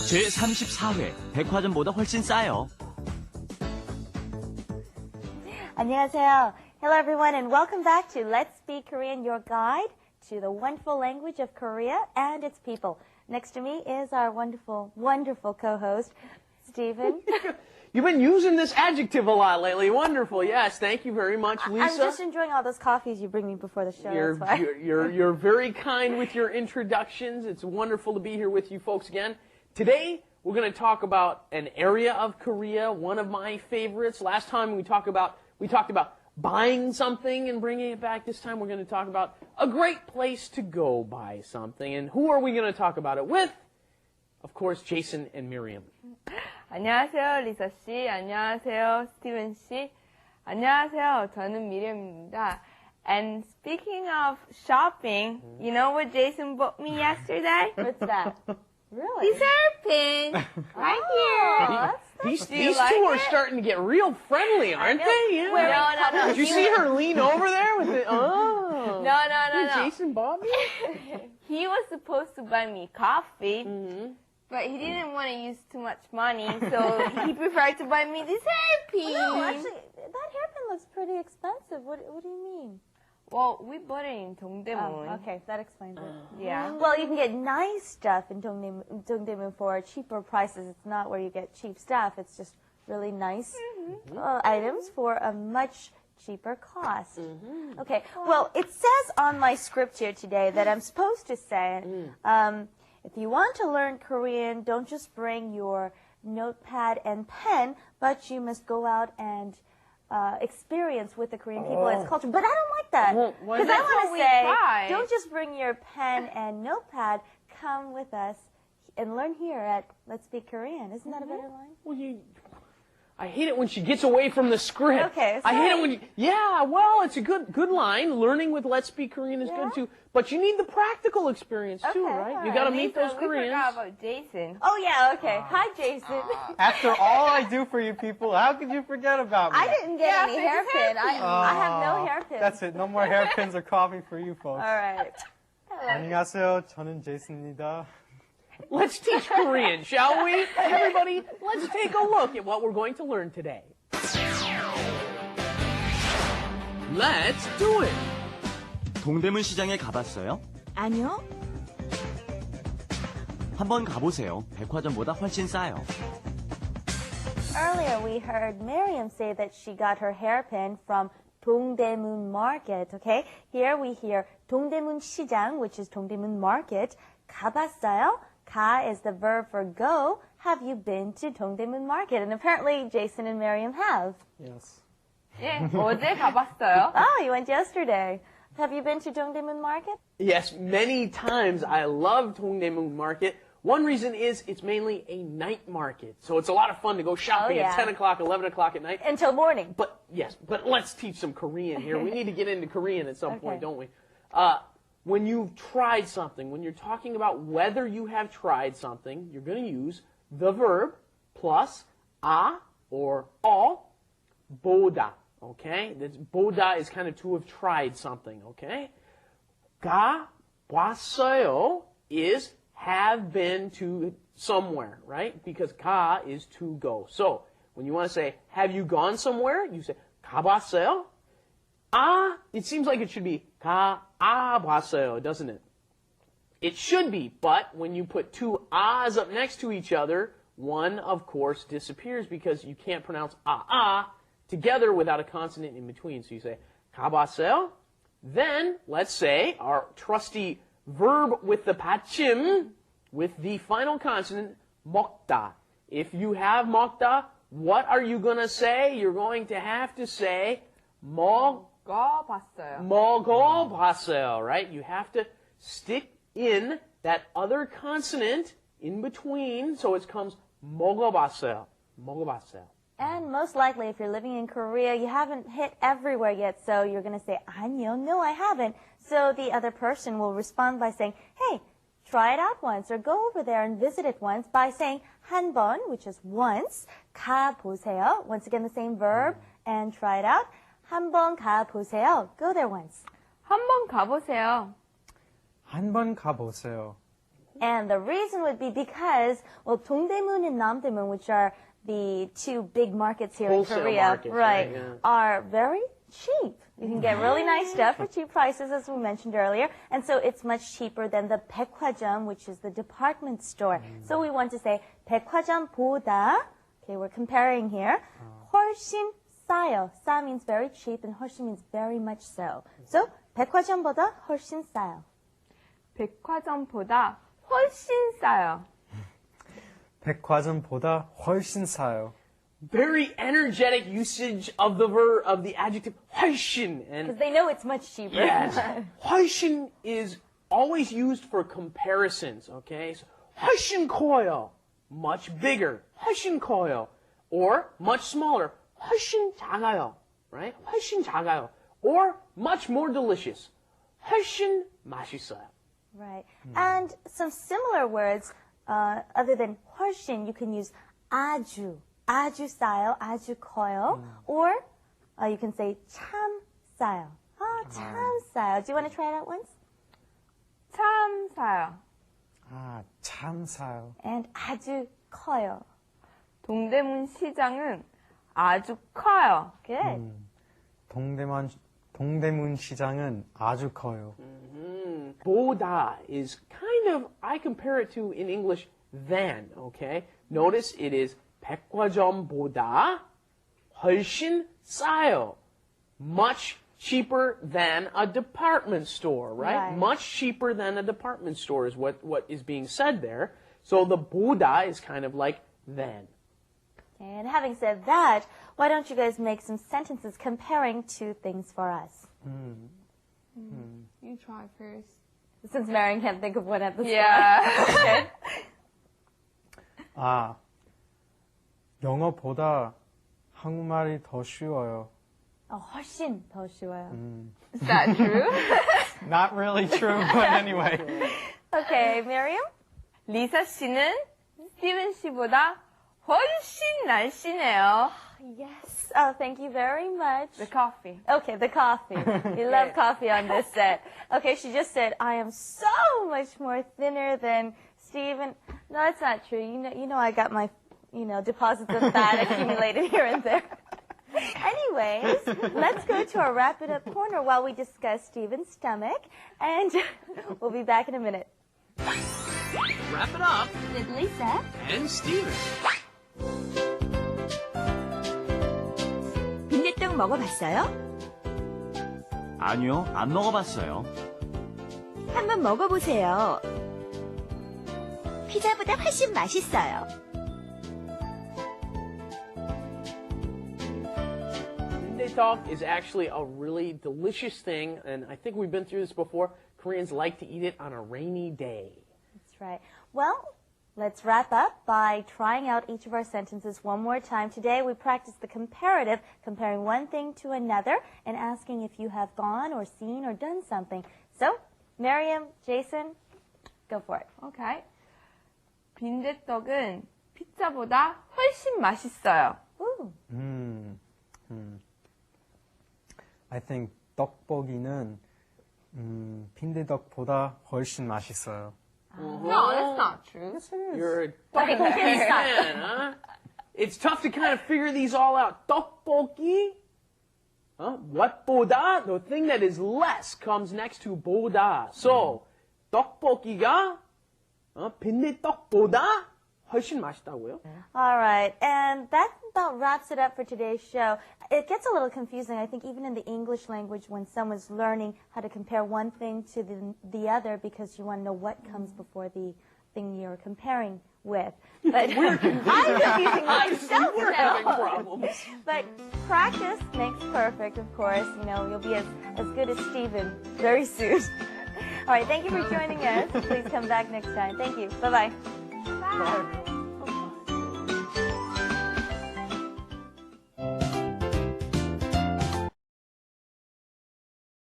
제34회 백화점보다 훨씬 싸요. 안녕하세요. Hello everyone and welcome back to Let's Speak Korean, your guide to the wonderful language of Korea and its people. Next to me is our wonderful, wonderful co-host, Stephen. You've been using this adjective a lot lately. Wonderful. Yes, thank you very much, Lisa. I'm just enjoying all those coffees you bring me before the show. You're very kind with your introductions. It's wonderful to be here with you folks again. Today, we're going to talk about an area of Korea, one of my favorites. Last time we talked about buying something and bringing it back. This time we're going to talk about a great place to go buy something. And who are we going to talk about it with? Of course, Jason and Miriam. 안녕하세요, 리사 씨. 안녕하세요, 스티븐 씨. 안녕하세요, 저는 미리입니다. And speaking of shopping, you know what Jason bought me yesterday? What's that? Really? These hairpins. Right here. These two are starting to get real friendly, aren't they? Yeah. No. Did you see her lean over there with it? Oh. No. Jason bought me? He was supposed to buy me coffee, but he didn't want to use too much money, so he preferred to buy me this hairpin. No, actually, that hairpin looks pretty expensive. What do you mean? Well, we bought it in Dongdaemun. Oh, okay, that explains it. Yeah. Well, you can get nice stuff in Dongdaemun for cheaper prices. It's not where you get cheap stuff. It's just really nice items for a much cheaper cost. Okay, well, it says on my script here today that I'm supposed to say, if you want to learn Korean, don't just bring your notepad and pen, but you must go out and experience with the Korean people and its culture. But I don't like that. Because I want to say, don't just bring your pen and notepad, come with us and learn here at Let's Speak Korean. Isn't that a better line? Well, I hate it when she gets away from the script. Okay, I hate it when well, it's a good line. Learning with Let's Speak Korean is good too. But you need the practical experience too, right? You got to meet those Koreans. We forgot about Jason. Oh, yeah, okay. Hi, Jason. After all I do for you people, how could you forget about me? I didn't get any hairpin. I have no hairpin. That's it. No more hairpins or coffee for you folks. All right. 안녕하세요. 저는 제이슨입니다. Let's teach Korean, shall we? Everybody, let's take a look at what we're going to learn today. Let's do it! 동대문 시장에 가봤어요? 아니요. 한번 가보세요. 백화점보다 훨씬 싸요. Earlier we heard Miriam say that she got her hairpin from Dongdaemun Market, okay? Here we hear Dongdaemun 시장, which is Dongdaemun Market. 가봤어요? Ka is the verb for go. Have you been to Dongdaemun Market? And apparently Jason and Miriam have. Yes. 예, 어제 가봤어요. Oh, you went yesterday. Have you been to Dongdaemun Market? Yes, many times. I love Dongdaemun Market. One reason is it's mainly a night market. So it's a lot of fun to go shopping at 10 o'clock, 11 o'clock at night. Until morning. But let's teach some Korean here. We need to get into Korean at some point, don't we? When you've tried something, when you're talking about whether you have tried something, you're going to use the verb plus a or all, 보다, okay? 보다 is kind of to have tried something, okay? 가 봤어요 is have been to somewhere, right? Because 가 is to go. So, when you want to say, have you gone somewhere? You say, 가봤어요? It seems like it should be 가봤어요, doesn't it? It should be, but when you put two ahs up next to each other, one, of course, disappears because you can't pronounce together without a consonant in between. So you say 가봤어요. Then, let's say, our trusty verb with the 받침, with the final consonant, 먹다. If you have 먹다, what are you going to say? You're going to have to say 먹어봤어요, right? You have to stick in that other consonant in between, so it comes 먹어봤어요. And most likely, if you're living in Korea, you haven't hit everywhere yet, so you're going to say, 아니요, no, I haven't. So the other person will respond by saying, hey, try it out once, or go over there and visit it once by saying 한 번, which is once, 가보세요, once again the same verb, and try it out. 한 번 가보세요. Go there once. 한 번 가보세요. 한 번 가보세요. And the reason would be because, well, Dongdaemun and Namdaemun, which are the two big markets here Wholesale in Korea, markets, right, yeah. are very cheap. You can get really nice stuff for cheap prices, as we mentioned earlier. And so it's much cheaper than the 백화점, which is the department store. So we want to say 백화점보다, okay, we're comparing here, 훨씬 싸요. 싸 means very cheap and 훨씬 means very much so. So 백화점보다 훨씬 싸요. 백화점보다 훨씬 싸요. 백화점보다 훨씬 싸요. Very energetic usage of the verb, of the adjective 훨씬. And Because they know it's much cheaper. yes, 훨씬 is always used for comparisons, okay? So, 훨씬 커요, much bigger, 훨씬 커요. Or much smaller, 훨씬 작아요, right? 훨씬 작아요. Or much more delicious, 훨씬 맛있어요. Right. And some similar words, other than 훨씬, you can use 아주. 아주 싸요, 아주 커요. Or you can say 참 싸요. 참 싸요. Do you want to try it out once? 참 싸요. 참 싸요. And 아주 커요. 동대문 시장은 아주 커요. Good. 동대문 시장은 아주 커요. 보다 is kind of, I compare it to, in English, than, okay? Notice it is 백화점보다 훨씬 싸요. Much cheaper than a department store, right? Right. Much cheaper than a department store is what is being said there. So the 보다 is kind of like than. And having said that, why don't you guys make some sentences comparing two things for us? You try first. Since Marion can't think of one at the Yeah. 영어보다 한국말이 더 쉬워요. 훨씬 더 쉬워요. Is that true? Not really true, but anyway. Okay, Miriam? 리사 씨는 스티븐 씨보다 훨씬 날씬해요. Yes. Oh, thank you very much. The coffee. Okay, the coffee. We love coffee on this set. Okay, she just said, I am so much more thinner than Steven. No, that's not true. You know I got my, deposits of fat accumulated here and there. Anyways, let's go to our wrap it up corner while we discuss Steven's stomach, and we'll be back in a minute. Wrap it up With Lisa and Steven. 빈대떡 먹어봤어요? 아니요, 안 먹어봤어요. 한번 먹어보세요. 피자보다 훨씬 맛있어요. Bindae is actually a really delicious thing, and I think we've been through this before. Koreans like to eat it on a rainy day. That's right. Well, let's wrap up by trying out each of our sentences one more time. Today we practiced the comparative, comparing one thing to another and asking if you have gone or seen or done something. So, Miriam, Jason, go for it. Okay. 빈대떡은 피자보다 훨씬 맛있어요. Ooh. I think 떡볶이는 빈대떡보다 훨씬 맛있어요. No, that's not true. You're a 떡볶이 fan, huh? It's tough to kind of figure these all out. 떡볶이? What보다? The thing that is less comes next to 보다. So, 떡볶이가 빈대떡보다 훨씬 맛있다고요? All right, and that about wraps it up for today's show. It gets a little confusing, I think, even in the English language when someone's learning how to compare one thing to the other because you want to know what comes before the thing you're comparing with. But I'm confusing myself We're now. having problems. But practice makes perfect, of course. You'll be as good as Steven very soon. All right, thank you for joining us. Please come back next time. Thank you. Bye-bye. Bye.